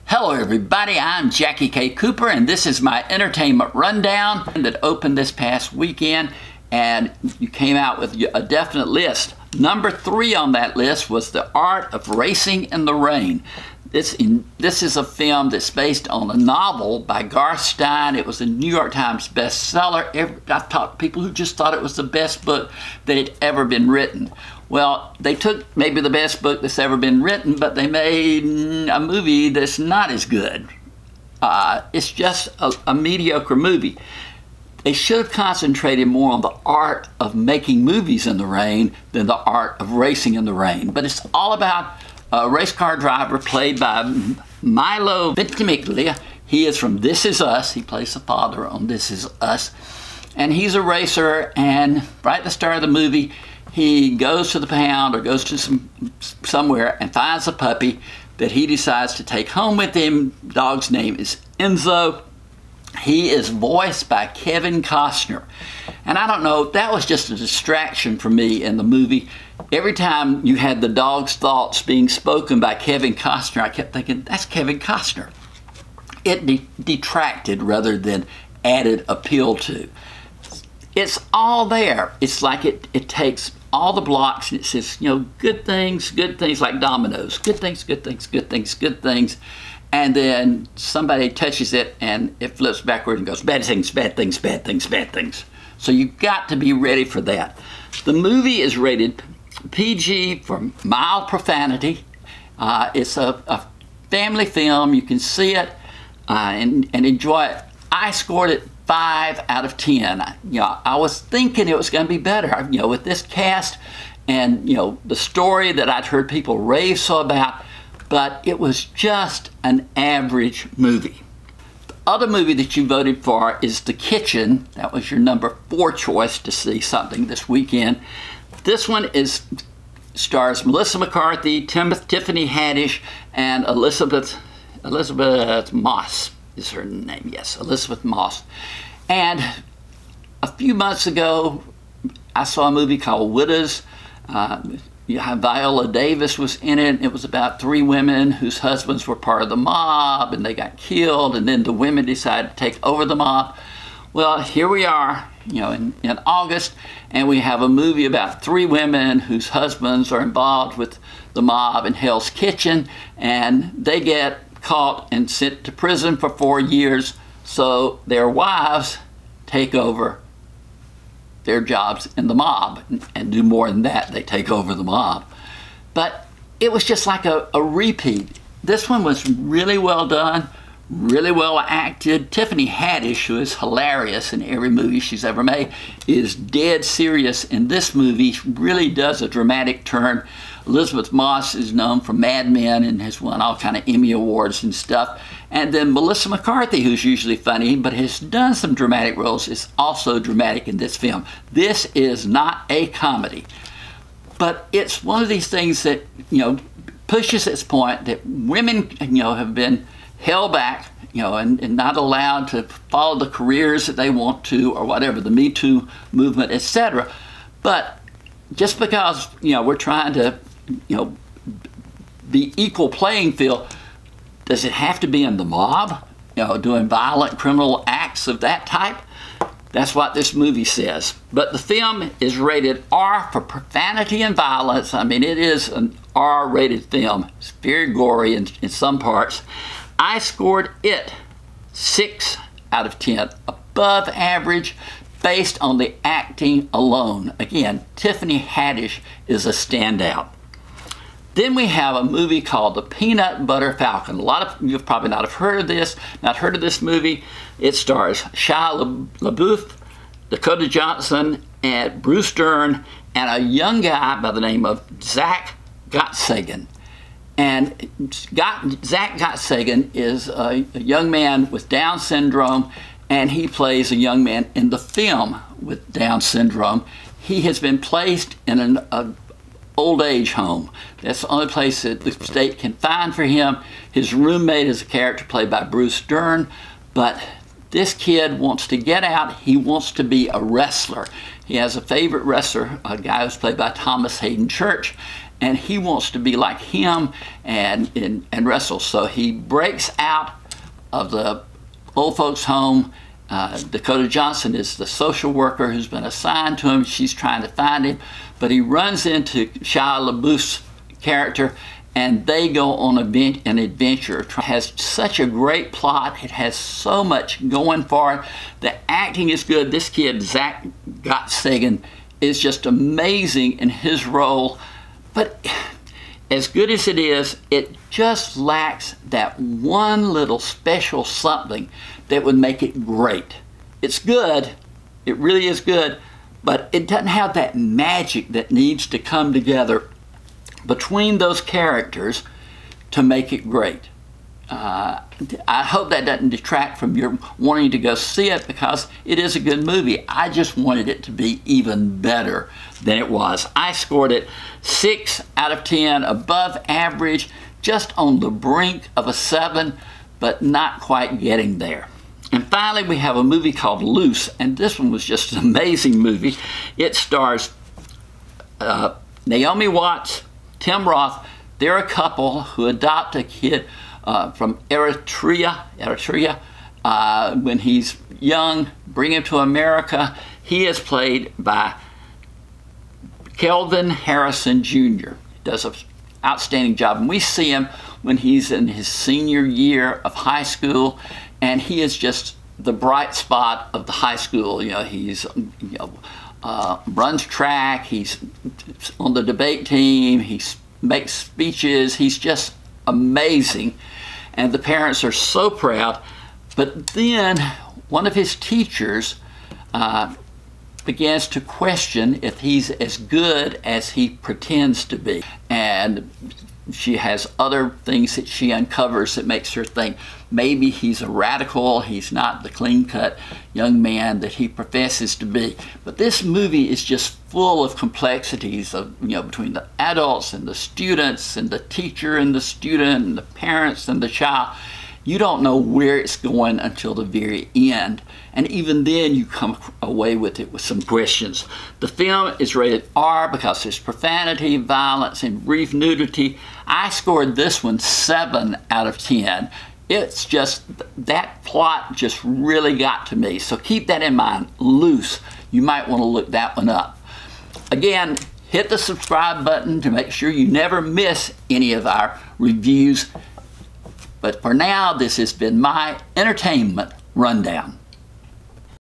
Hello everybody, I'm JackieKCooper and this is my entertainment rundown that opened this past weekend, and you came out with a definite list. Number 3 on that list was The Art of Racing in the Rain. This is a film that's based on a novel by Garth Stein. It was a New York Times bestseller. I've talked to people who just thought it was the best book that had ever been written. Well, they took maybe the best book that's ever been written, but they made a movie that's not as good. It's just a mediocre movie. They should have concentrated more on the art of making movies in the rain than the art of racing in the rain. But it's all about a race car driver played by Milo Ventimiglia. He is from This Is Us. He plays the father on This Is Us. And he's a racer, and right at the start of the movie, he goes to the pound or goes to somewhere and finds a puppy that he decides to take home with him. The dog's name is Enzo. He is voiced by Kevin Costner. And I don't know, that was just a distraction for me in the movie. Every time you had the dog's thoughts being spoken by Kevin Costner, I kept thinking, that's Kevin Costner. It detracted rather than added appeal to. It's all there. It's like it takes all the blocks and it says, you know, good things like dominoes. Good things, good things, good things, good things. And then somebody touches it and it flips backward and goes, bad things, bad things, bad things, bad things. So you've got to be ready for that. The movie is rated PG for mild profanity. It's a family film. You can see it and enjoy it. I scored it 5 out of 10. You know, I was thinking it was going to be better. You know, with this cast and, you know, the story that I'd heard people rave so about, but it was just an average movie. The other movie that you voted for is The Kitchen. That was your number 4 choice to see something this weekend. This one stars Melissa McCarthy, Tiffany Haddish, and Elizabeth Moss. Is her name, yes, Elizabeth Moss. And a few months ago, I saw a movie called Widows. Viola Davis was in it. It was about 3 women whose husbands were part of the mob and they got killed, and then the women decided to take over the mob. Well, here we are, you know, in August, and we have a movie about 3 women whose husbands are involved with the mob in Hell's Kitchen, and they get caught and sent to prison for 4 years, so their wives take over their jobs in the mob and do more than that. They take over the mob. But it was just like a repeat. This one was really well done, really well acted. Tiffany Haddish, who is hilarious in every movie she's ever made, is dead serious in this movie. She really does a dramatic turn. Elizabeth Moss is known for Mad Men and has won all kind of Emmy Awards and stuff. And then Melissa McCarthy, who's usually funny but has done some dramatic roles, is also dramatic in this film. This is not a comedy, but it's one of these things that, you know, pushes its point that women, you know, have been held back, you know, and not allowed to follow the careers that they want to, or whatever, the Me Too movement, etc. But just because, you know, we're trying to, you know, be equal playing field, does it have to be in the mob, you know, doing violent criminal acts of that type? That's what this movie says. But the film is rated R for profanity and violence. I mean, it is an R-rated film. It's very gory in some parts. I scored it 6 out of 10, above average, based on the acting alone. Again, Tiffany Haddish is a standout. Then we have a movie called The Peanut Butter Falcon. A lot of you have probably not heard of this movie. It stars Shia LaBeouf, Dakota Johnson, and Bruce Dern, and a young guy by the name of Zach Gottsagen. And Zach Gottsagen is a young man with Down syndrome, and he plays a young man in the film with Down syndrome. He has been placed in an old age home. That's the only place that the state can find for him. His roommate is a character played by Bruce Dern, but this kid wants to get out. He wants to be a wrestler. He has a favorite wrestler, a guy who's played by Thomas Hayden Church, and he wants to be like him and wrestle. So he breaks out of the old folks' home. Dakota Johnson is the social worker who's been assigned to him. She's trying to find him, but he runs into Shia LaBeouf's character, and they go on an adventure. It has such a great plot. It has so much going for it. The acting is good. This kid, Zach Gottsagen, is just amazing in his role. But as good as it is, it just lacks that one little special something that would make it great. It's good. It really is good. But it doesn't have that magic that needs to come together between those characters to make it great. I hope that doesn't detract from your wanting to go see it, because it is a good movie. I just wanted it to be even better than it was. I scored it 6 out of 10, above average, just on the brink of a 7, but not quite getting there. And finally, we have a movie called Luce, and this one was just an amazing movie. It stars Naomi Watts, Tim Roth. They're a couple who adopt a kid from Eritrea, when he's young, bring him to America. He is played by Kelvin Harrison Jr. He does an outstanding job, and we see him when he's in his senior year of high school, and he is just the bright spot of the high school. You know, he's runs track, he's on the debate team, he makes speeches, he's just amazing, and the parents are so proud. But then one of his teachers begins to question if he's as good as he pretends to be, and she has other things that she uncovers that makes her think maybe he's a radical, he's not the clean-cut young man that he professes to be. But this movie is just full of complexities of, between the adults and the students and the teacher and the student and the parents and the child. You don't know where it's going until the very end. And even then you come away with it with some questions. The film is rated R because there's profanity, violence, and brief nudity. I scored this one 7 out of 10. It's just, that plot just really got to me. So keep that in mind. Luce. You might want to look that one up. Again, hit the subscribe button to make sure you never miss any of our reviews. But for now, this has been my entertainment rundown.